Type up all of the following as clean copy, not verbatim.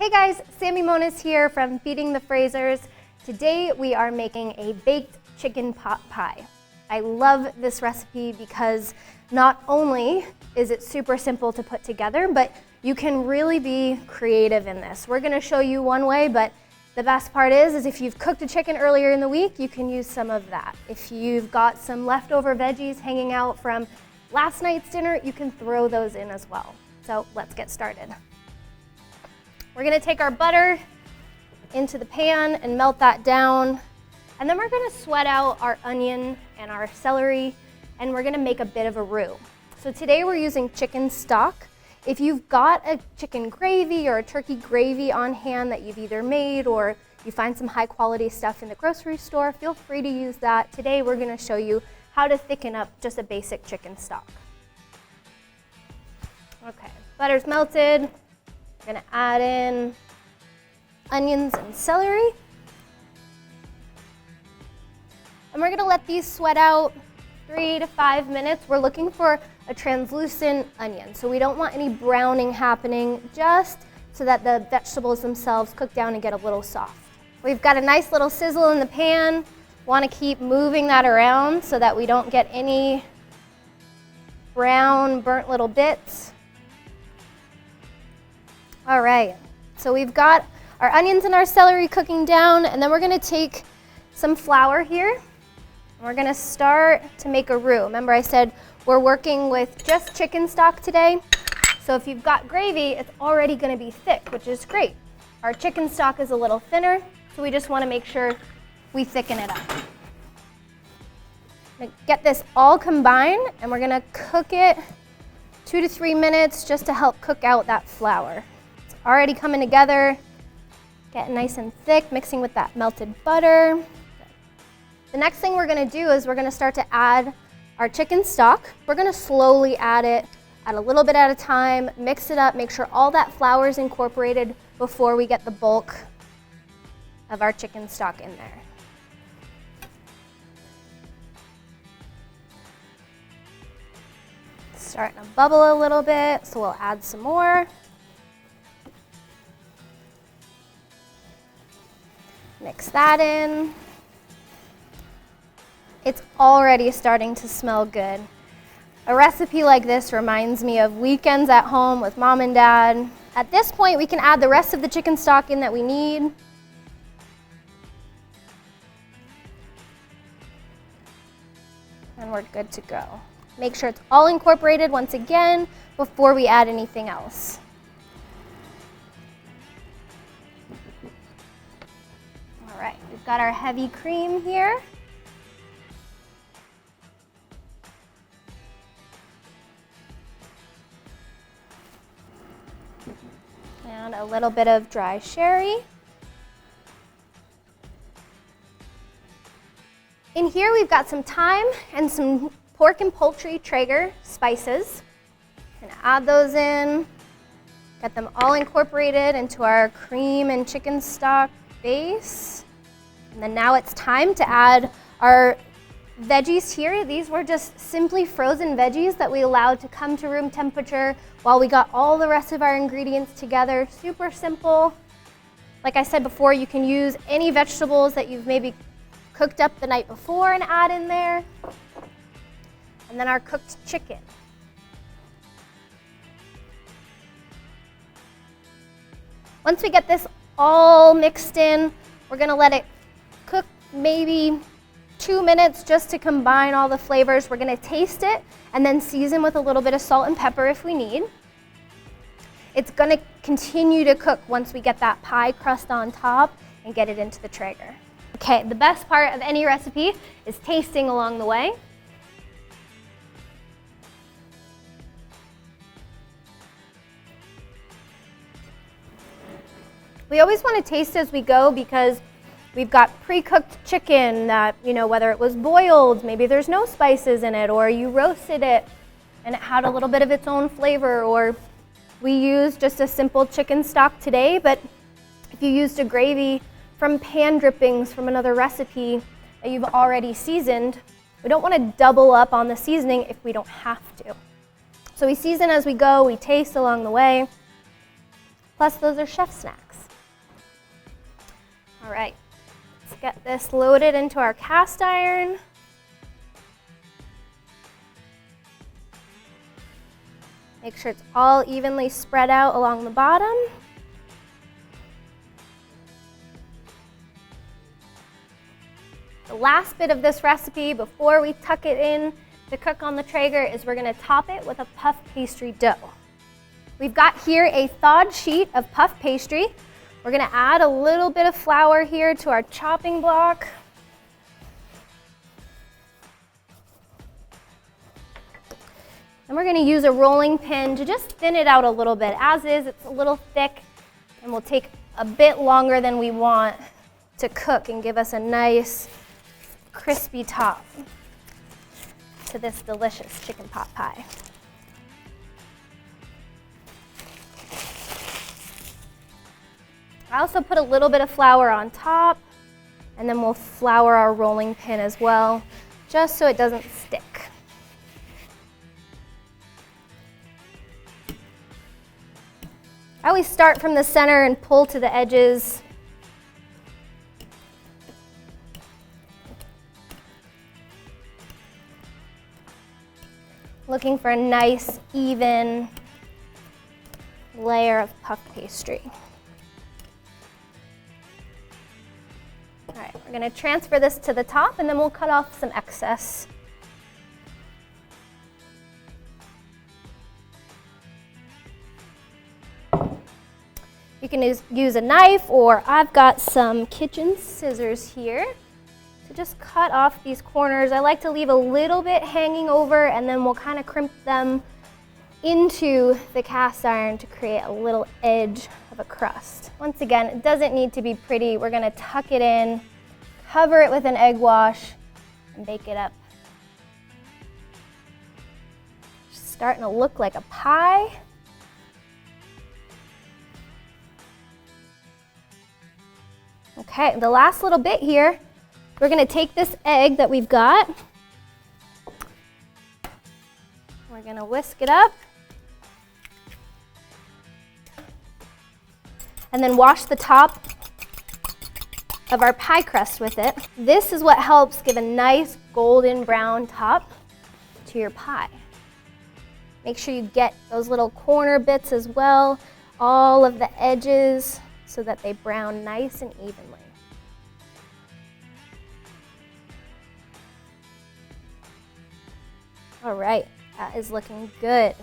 Hey guys, Sammy Moniz here from Feeding the Frasers. Today we are making a baked chicken pot pie. I love this recipe because not only is it super simple to put together, but you can really be creative in this. We're gonna show you one way, but the best part is if you've cooked a chicken earlier in the week, you can use some of that. If you've got some leftover veggies hanging out from last night's dinner, you can throw those in as well. So let's get started. We're gonna take our butter into the pan and melt that down. And then we're gonna sweat out our onion and our celery, and we're gonna make a bit of a roux. So today we're using chicken stock. If you've got a chicken gravy or a turkey gravy on hand that you've either made or you find some high quality stuff in the grocery store, feel free to use that. Today we're gonna show you how to thicken up just a basic chicken stock. Okay, butter's melted. We're gonna add in onions and celery. And we're gonna let these sweat out 3 to 5 minutes. We're looking for a translucent onion, so we don't want any browning happening, just so that the vegetables themselves cook down and get a little soft. We've got a nice little sizzle in the pan. Want to keep moving that around so that we don't get any brown, burnt little bits. All right, so we've got our onions and our celery cooking down, and then we're gonna take some flour here, and we're gonna start to make a roux. Remember I said we're working with just chicken stock today, so if you've got gravy, it's already gonna be thick, which is great. Our chicken stock is a little thinner, so we just wanna make sure we thicken it up. Get this all combined, and we're gonna cook it 2 to 3 minutes just to help cook out that flour. Already coming together, getting nice and thick, mixing with that melted butter. The next thing we're gonna do is we're gonna start to add our chicken stock. We're gonna slowly add it at a little bit at a time, mix it up, make sure all that flour is incorporated before we get the bulk of our chicken stock in there. It's starting to bubble a little bit, so we'll add some more. Mix that in. It's already starting to smell good. A recipe like this reminds me of weekends at home with mom and dad. At this point, we can add the rest of the chicken stock in that we need. And we're good to go. Make sure it's all incorporated once again before we add anything else. All right, we've got our heavy cream here. And a little bit of dry sherry. In here we've got some thyme and some pork and poultry Traeger spices. Gonna add those in, get them all incorporated into our cream and chicken stock base. And then now it's time to add our veggies here. These were just simply frozen veggies that we allowed to come to room temperature while we got all the rest of our ingredients together. Super simple. Like I said before, you can use any vegetables that you've maybe cooked up the night before and add in there. And then our cooked chicken. Once we get this all mixed in, we're gonna let it cook maybe 2 minutes just to combine all the flavors. We're gonna taste it and then season with a little bit of salt and pepper if we need. It's gonna continue to cook once we get that pie crust on top and get it into the Traeger. Okay, the best part of any recipe is tasting along the way. We always want to taste as we go because we've got pre-cooked chicken that, whether it was boiled, maybe there's no spices in it, or you roasted it and it had a little bit of its own flavor, or we used just a simple chicken stock today, but if you used a gravy from pan drippings from another recipe that you've already seasoned, we don't want to double up on the seasoning if we don't have to. So we season as we go, we taste along the way. Plus, those are chef snacks. All right, let's get this loaded into our cast iron. Make sure it's all evenly spread out along the bottom. The last bit of this recipe before we tuck it in to cook on the Traeger is we're gonna top it with a puff pastry dough. We've got here a thawed sheet of puff pastry. We're gonna add a little bit of flour here to our chopping block. And we're gonna use a rolling pin to just thin it out a little bit. As is, it's a little thick and will take a bit longer than we want to cook and give us a nice crispy top to this delicious chicken pot pie. I also put a little bit of flour on top, and then we'll flour our rolling pin as well, just so it doesn't stick. I always start from the center and pull to the edges. Looking for a nice, even layer of puff pastry. All right, we're gonna transfer this to the top and then we'll cut off some excess. You can use a knife, or I've got some kitchen scissors here to just cut off these corners. I like to leave a little bit hanging over, and then we'll kind of crimp them into the cast iron to create a little edge of a crust. Once again, it doesn't need to be pretty. We're gonna tuck it in, cover it with an egg wash, and bake it up. It's starting to look like a pie. Okay, the last little bit here, we're gonna take this egg that we've got, we're gonna whisk it up, and then wash the top of our pie crust with it. This is what helps give a nice golden brown top to your pie. Make sure you get those little corner bits as well, all of the edges, so that they brown nice and evenly. All right, that is looking good.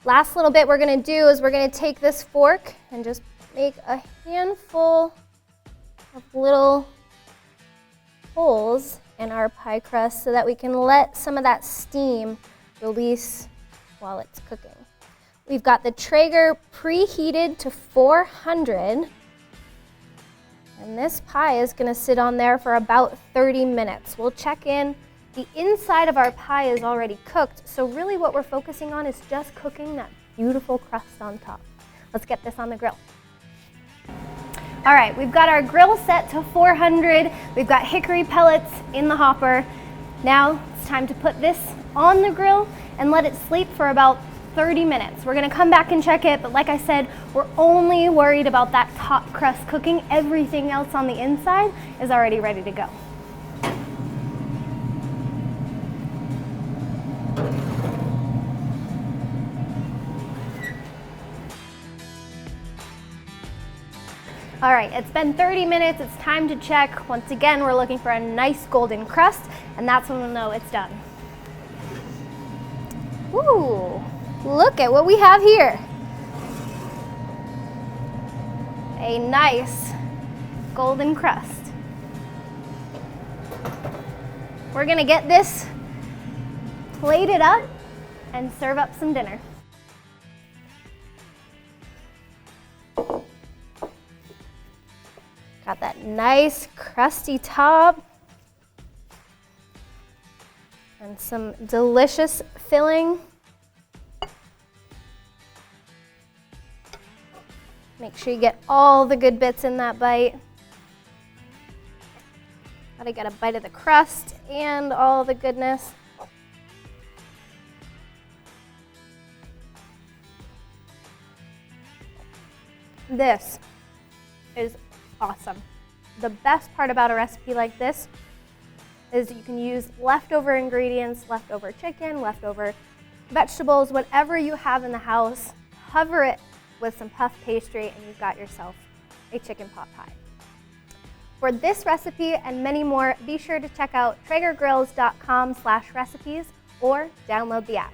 Last little bit we're gonna do is we're gonna take this fork and just make a handful of little holes in our pie crust so that we can let some of that steam release while it's cooking. We've got the Traeger preheated to 400, and this pie is gonna sit on there for about 30 minutes. We'll check in. The inside of our pie is already cooked, so really what we're focusing on is just cooking that beautiful crust on top. Let's get this on the grill. All right, we've got our grill set to 400. We've got hickory pellets in the hopper. Now it's time to put this on the grill and let it sleep for about 30 minutes. We're gonna come back and check it, but like I said, we're only worried about that top crust cooking. Everything else on the inside is already ready to go. All right, it's been 30 minutes, it's time to check. Once again, we're looking for a nice golden crust, and that's when we'll know it's done. Ooh, look at what we have here. A nice golden crust. We're gonna get this plated up and serve up some dinner. Got that nice crusty top and some delicious filling. Make sure you get all the good bits in that bite. Gotta get a bite of the crust and all the goodness. This is awesome. the best part about a recipe like this is you can use leftover ingredients, leftover chicken, leftover vegetables, whatever you have in the house, cover it with some puff pastry and you've got yourself a chicken pot pie. For this recipe and many more, be sure to check out traegergrills.com/recipes or download the app.